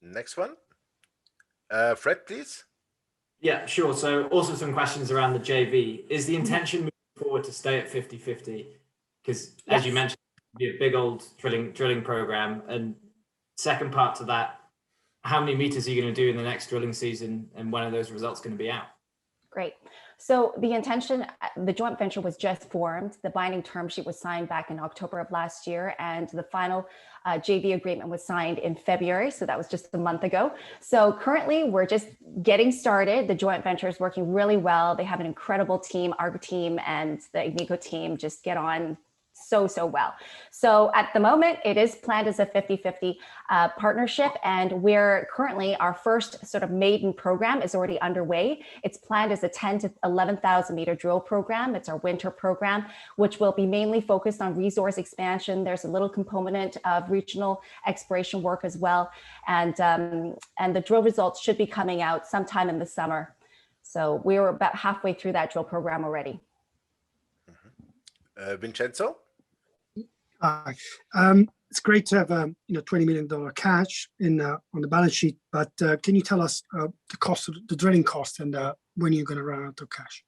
Next one. Fred, please. Yeah, sure. So also some questions around the JV. Is the intention moving forward to stay at 50-50? Because as you mentioned, it'll be a big old drilling program. And second part to that, how many meters are you going to do in the next drilling season, and when are those results going to be out? Great. So the intention, the joint venture was just formed. The binding term sheet was signed back in October of last year, and the final JV agreement was signed in February. So that was just a month ago. So currently we're just getting started. The joint venture is working really well. They have an incredible team. Our team and the Agnico team just get on so well. So at the moment, it is planned as a 50-50 partnership, and we're currently, our first sort of maiden program is already underway. It's planned as a 10 to 11,000 meter drill program. It's our winter program, which will be mainly focused on resource expansion. There's a little component of regional exploration work as well, and the drill results should be coming out sometime in the summer. So we're about halfway through that drill program already. Vincenzo? Hi. It's great to have $20 million cash on the balance sheet, but can you tell us the cost of the drilling cost and when you're going to run out of cash?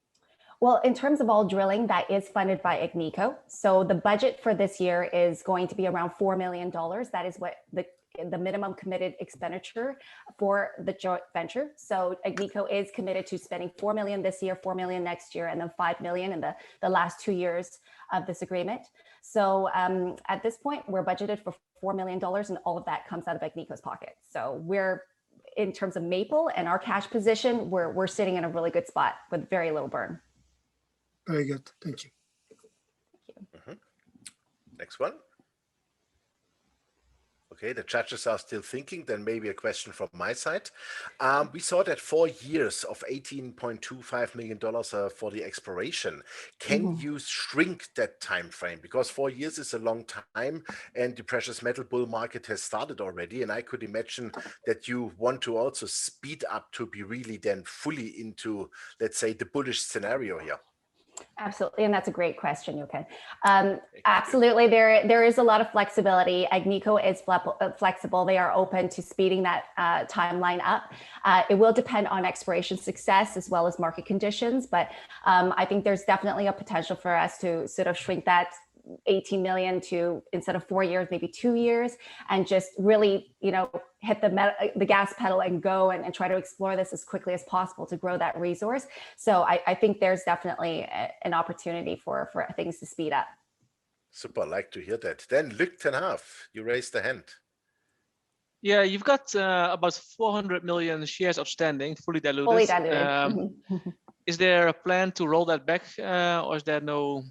Well, in terms of all drilling, that is funded by Agnico. So the budget for this year is going to be around $4 million. That is what the the minimum committed expenditure for the joint venture. So Agnico is committed to spending $4 million this year, $4 million next year, and then $5 million in the last 2 years of this agreement. So at this point, we're budgeted for $4 million, and all of that comes out of Agnico's pocket. So we're, in terms of Maple and our cash position, we're sitting in a really good spot with very little burn. Very good. Thank you. Next one. Okay, the judges are still thinking. Then maybe a question from my side. We saw that 4 years of $18.25 million for the exploration. Can you shrink that time frame? Because 4 years is a long time, and the precious metal bull market has started already. And I could imagine that you want to also speed up to be really then fully into, let's say, the bullish scenario here. Absolutely, and that's a great question, Jochen. Absolutely, there is a lot of flexibility. Agnico is flexible. They are open to speeding that timeline up. It will depend on exploration success as well as market conditions, but I think there's definitely a potential for us to sort of shrink that 18 million to, instead of 4 years, maybe 2 years, and just really, hit the gas pedal and go and try to explore this as quickly as possible to grow that resource. So I think there's definitely an opportunity for things to speed up. Super, like to hear that. Then Luc ten Haaf, you raised the hand. Yeah, you've got about 400 million shares outstanding, fully diluted. Fully diluted. Is there a plan to roll that back, or is there no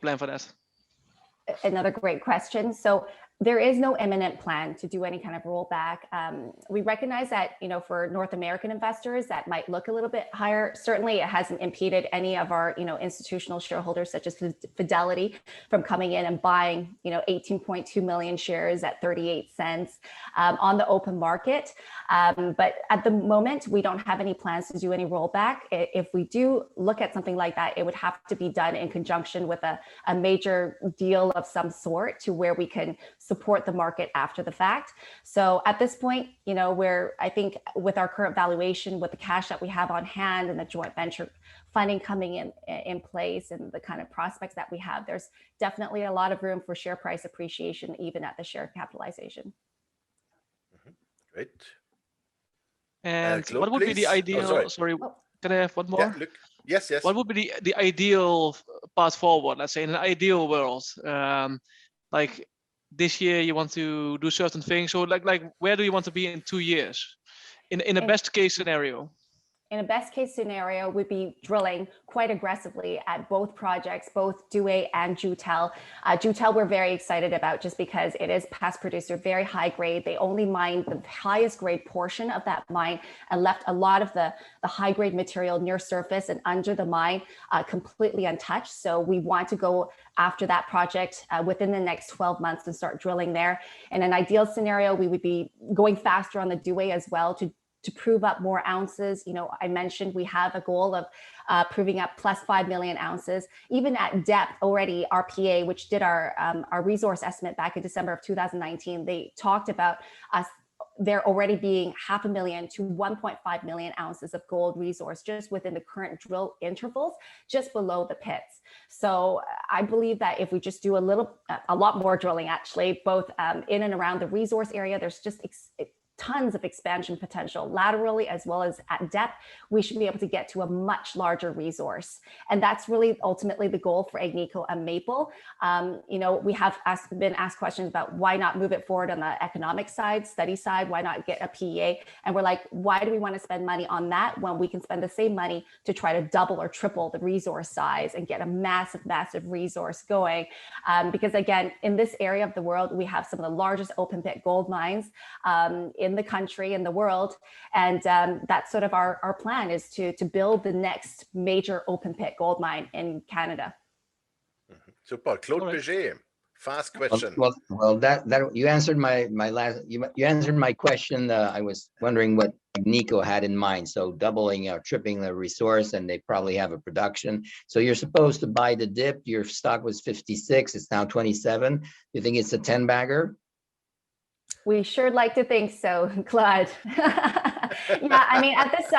plan for that? Another great question. So there is no imminent plan to do any kind of rollback. We recognize that, for North American investors, that might look a little bit higher. Certainly, it hasn't impeded any of our, institutional shareholders, such as Fidelity, from coming in and buying, 18.2 million shares at 38 cents on the open market. But at the moment, we don't have any plans to do any rollback. If we do look at something like that, it would have to be done in conjunction with a major deal of some sort, to where we can support the market after the fact. So at this point, I think with our current valuation, with the cash that we have on hand and the joint venture funding coming in place and the kind of prospects that we have, there's definitely a lot of room for share price appreciation, even at the share capitalization. Great. And Claude, what would be the ideal? sorry. Can I have one more? Yeah, Luc. Yes. What would be the ideal path forward? Let's say in an ideal world, like this year you want to do certain things. So like where do you want to be in 2 years, in a best case scenario? In a best case scenario, we'd be drilling quite aggressively at both projects, both Douay and Joutel. Joutel we're very excited about, just because it is past producer, very high grade. They only mined the highest grade portion of that mine and left a lot of the high grade material near surface and under the mine completely untouched. So we want to go after that project within the next 12 months and start drilling there. In an ideal scenario, we would be going faster on the Douay as well to prove up more ounces. I mentioned we have a goal of proving up plus 5 million ounces. Even at depth already, RPA, which did our resource estimate back in December of 2019, they talked about us there already being 500,000 to 1.5 million ounces of gold resource just within the current drill intervals, just below the pits. So I believe that if we just do a lot more drilling, actually, both in and around the resource area, there's just tons of expansion potential laterally as well as at depth. We should be able to get to a much larger resource. And that's really ultimately the goal for Agnico and Maple. We have been asked questions about why not move it forward on the economic side, study side, why not get a PEA? And we're like, why do we want to spend money on that when we can spend the same money to try to double or triple the resource size and get a massive resource going? Because again, in this area of the world, we have some of the largest open pit gold mines in the country, in the world. And that's sort of our plan, is to build the next major open pit gold mine in Canada. Super. Claude Bejet, fast question. Well, that you answered you answered my question. I was wondering what Agnico had in mind. So doubling or tripling the resource, and they probably have a production. So you're supposed to buy the dip. Your stock was 56. It's now 27. You think it's a 10-bagger? We sure like to think so, Claude. Yeah, I mean, at this,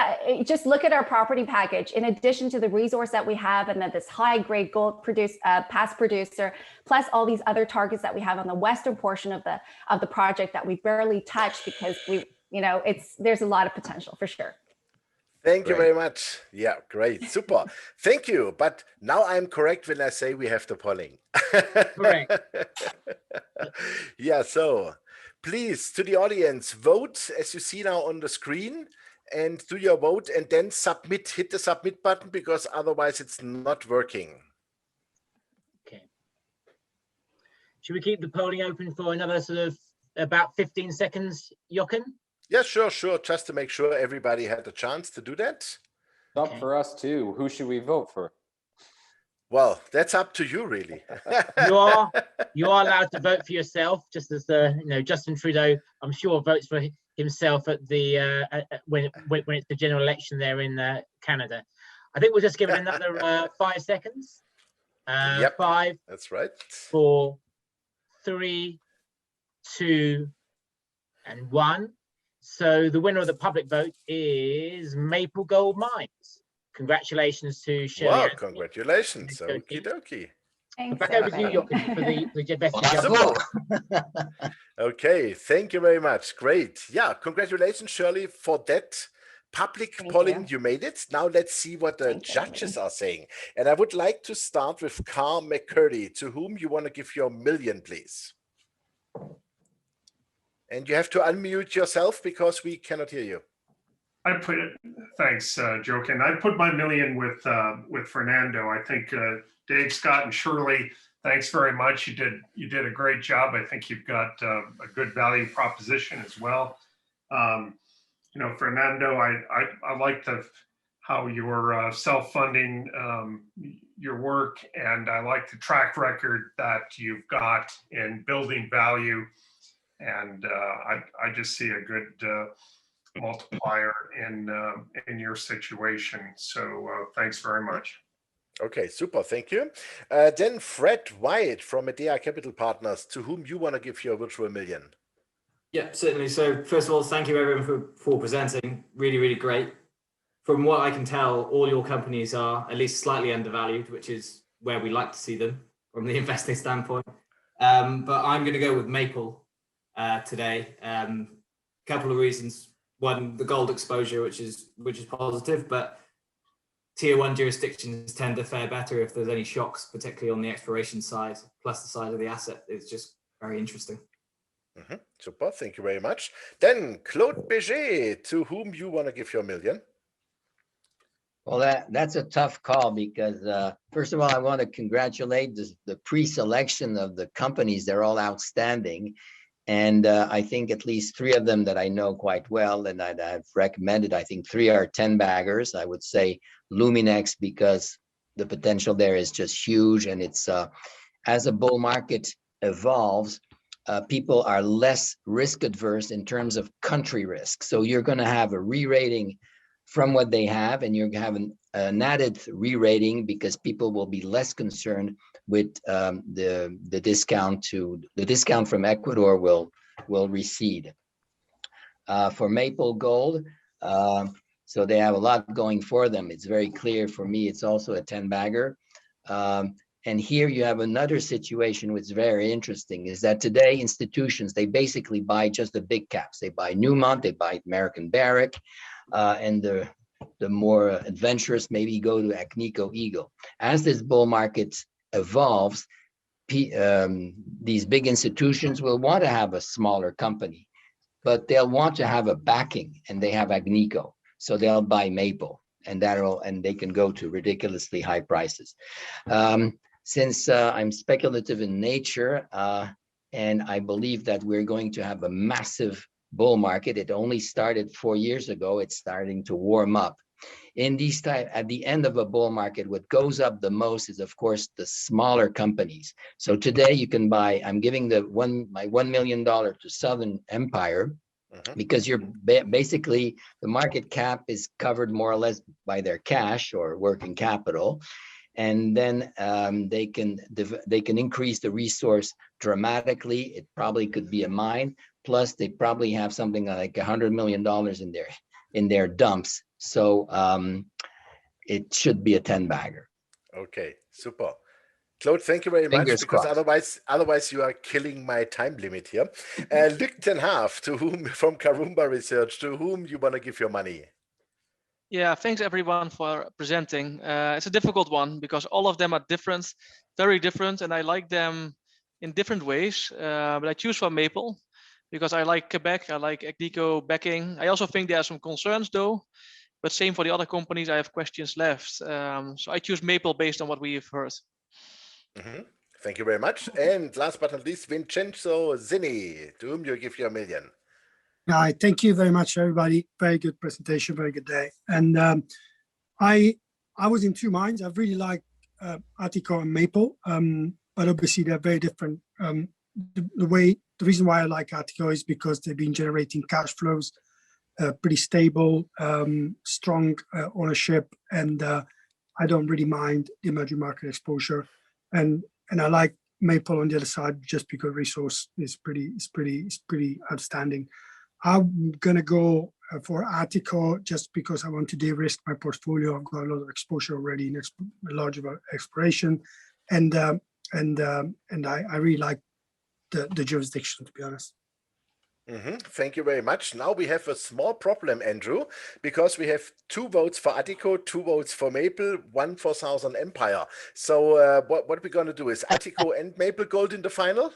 just look at our property package. In addition to the resource that we have, and then this high-grade gold past producer, plus all these other targets that we have on the western portion of the project that we barely touched because there's a lot of potential for sure. Thank you very much. Yeah, great, super. Thank you. But now I'm correct when I say we have the polling. Correct. Yeah, so please, to the audience, vote as you see now on the screen, and do your vote and then submit. Hit the submit button, because otherwise it's not working. Okay. Should we keep the polling open for another sort of about 15 seconds, Jochen? Yeah, sure. Just to make sure everybody had the chance to do that. Up for us too. Who should we vote for? Well, that's up to you, really. You are allowed to vote for yourself, just as Justin Trudeau, I'm sure, votes for himself at the when it's the general election there in Canada. I think we'll just give it another 5 seconds. Yep, 5. That's right. 4, 3, 2, and 1. So the winner of the public vote is Maple Gold Mines. Congratulations to Shirley. Wow, congratulations. Okie dokie. Thanks, Back over to you, Jochen, for the best. Okay, thank you very much. Great. Yeah, congratulations, Shirley, for that public polling. You made it. Now let's see what the judges are saying. And I would like to start with Karr McCurdy, to whom you want to give your million, please. And you have to unmute yourself because we cannot hear you. I put it. Thanks, Jochen. I put my million with Fernando. I think Dave, Scott, and Shirley, thanks very much. You did a great job. I think you've got a good value proposition as well. Fernando, I like how you're self-funding your work, and I like the track record that you've got in building value. And I just see a good multiplier in your situation. So thanks very much. Okay, super. Thank you. Then Fred White from Medea Capital Partners, to whom you want to give your virtual million. Yeah, certainly. So first of all, thank you everyone for presenting. Really, really great. From what I can tell, all your companies are at least slightly undervalued, which is where we like to see them from the investing standpoint. But I'm going to go with Maple today. Couple of reasons. One, the gold exposure, which is positive, but tier 1 jurisdictions tend to fare better if there's any shocks, particularly on the exploration side, plus the size of the asset. It's just very interesting. Super, thank you very much. Then Claude Bejet, to whom you want to give your million. Well, that's a tough call because first of all, I want to congratulate the pre-selection of the companies. They're all outstanding. And I think at least 3 of them that I know quite well and I've recommended, I think 3 are 10 baggers. I would say Luminex, because the potential there is just huge. And it's as a bull market evolves, people are less risk adverse in terms of country risk. So you're going to have a re-rating from what they have, and you're having an added re-rating because people will be less concerned with the discount from Ecuador will recede. For Maple Gold, so they have a lot going for them. It's very clear for me. It's also a 10 bagger. And here you have another situation which is very interesting, is that today institutions, they basically buy just the big caps. They buy Newmont, they buy American Barrick, and the more adventurous maybe go to Agnico Eagle. As this bull market evolves, these big institutions will want to have a smaller company, but they'll want to have a backing, and they have Agnico, so they'll buy Maple, and they can go to ridiculously high prices. Since I'm speculative in nature, and I believe that we're going to have a massive bull market. It only started 4 years ago. It's starting to warm up. In these time, at the end of a bull market, what goes up the most is, of course, the smaller companies. So today you can buy, I'm giving my $1 million to Southern Empire, because you're basically, the market cap is covered more or less by their cash or working capital. And then they can increase the resource dramatically. It probably could be a mine. Plus, they probably have something like $100 million in in their dumps. So it should be a 10-bagger. Okay, super. Claude, thank you very much, Fingers because crossed. otherwise you are killing my time limit here. Luc ten Haaf, to whom from Karumba Research, to whom you want to give your money? Yeah, thanks everyone for presenting. It's a difficult one because all of them are different, very different, and I like them in different ways. But I choose for Maple because I like Quebec, I like Atiko backing. I also think there are some concerns though, but same for the other companies, I have questions left. So I choose Maple based on what we have heard. Thank you very much. And last but not least, Vincenzo Zinni, to whom you give your million. Hi, thank you very much, everybody. Very good presentation, very good day. And I was in two minds. I really like Atiko and Maple, but obviously they're very different. The reason why I like Atiko is because they've been generating cash flows, pretty stable, strong ownership, and I don't really mind the emerging market exposure. And I like Maple on the other side just because resource is pretty outstanding. I'm gonna go for Atiko just because I want to de-risk my portfolio. I've got a lot of exposure already in large exploration, and I really like the jurisdiction, to be honest. Thank you very much. Now we have a small problem, Andrew, because we have 2 votes for Atiko, 2 votes for Maple, 1 for Southern Empire. So what we're going to do is Atiko and Maple Gold in the final?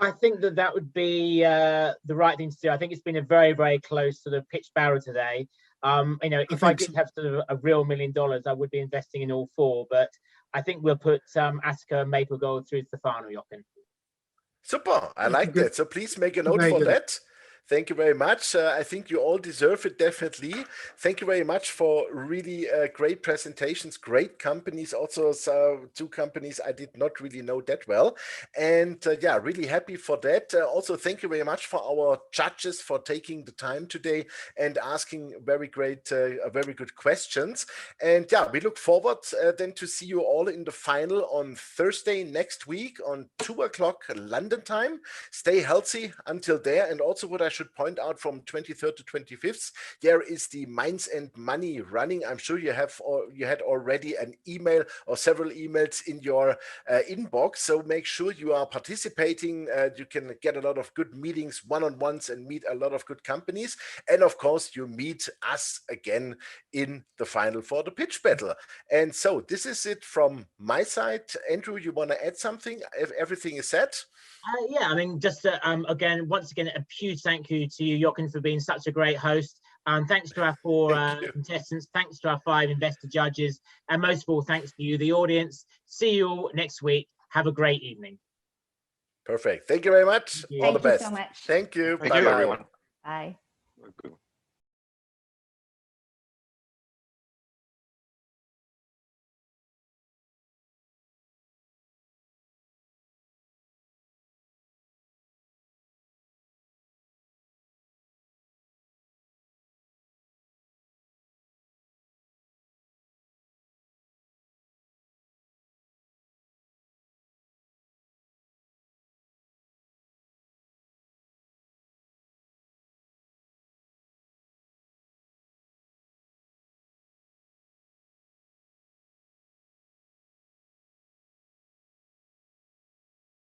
I think that would be the right thing to do. I think it's been a very, very close sort of pitch battle today. You know, if I did have sort of a real $1 million, I would be investing in all 4. But I think we'll put Atiko and Maple Gold through to the final, Jochen. Super, I like that. So please make a note for that. Thank you very much. I think you all deserve it, definitely. Thank you very much for really great presentations, great companies, also 2 companies I did not really know that well. And yeah, really happy for that. Also, thank you very much for our judges for taking the time today and asking very good questions. And yeah, we look forward then to see you all in the final on Thursday next week on 2 o'clock London time. Stay healthy until there. And also what I should point out, from 23rd to 25th, there is the Mines and Money running. I'm sure you had already an email or several emails in your inbox. So make sure you are participating. You can get a lot of good meetings, one-on-ones, and meet a lot of good companies. And of course, you meet us again in the final for the pitch battle. And so this is it from my side. Andrew, you want to add something if everything is set? Yeah, I mean, just once again, a huge thank you to you, Jochen, for being such a great host. Thanks to our 4 contestants, thanks to our 5 investor judges, and most of all, thanks to you, the audience. See you all next week. Have a great evening. Perfect. Thank you very much. All the best. Thank you so much. Thank you. Thank Bye-bye. you, everyone. Bye.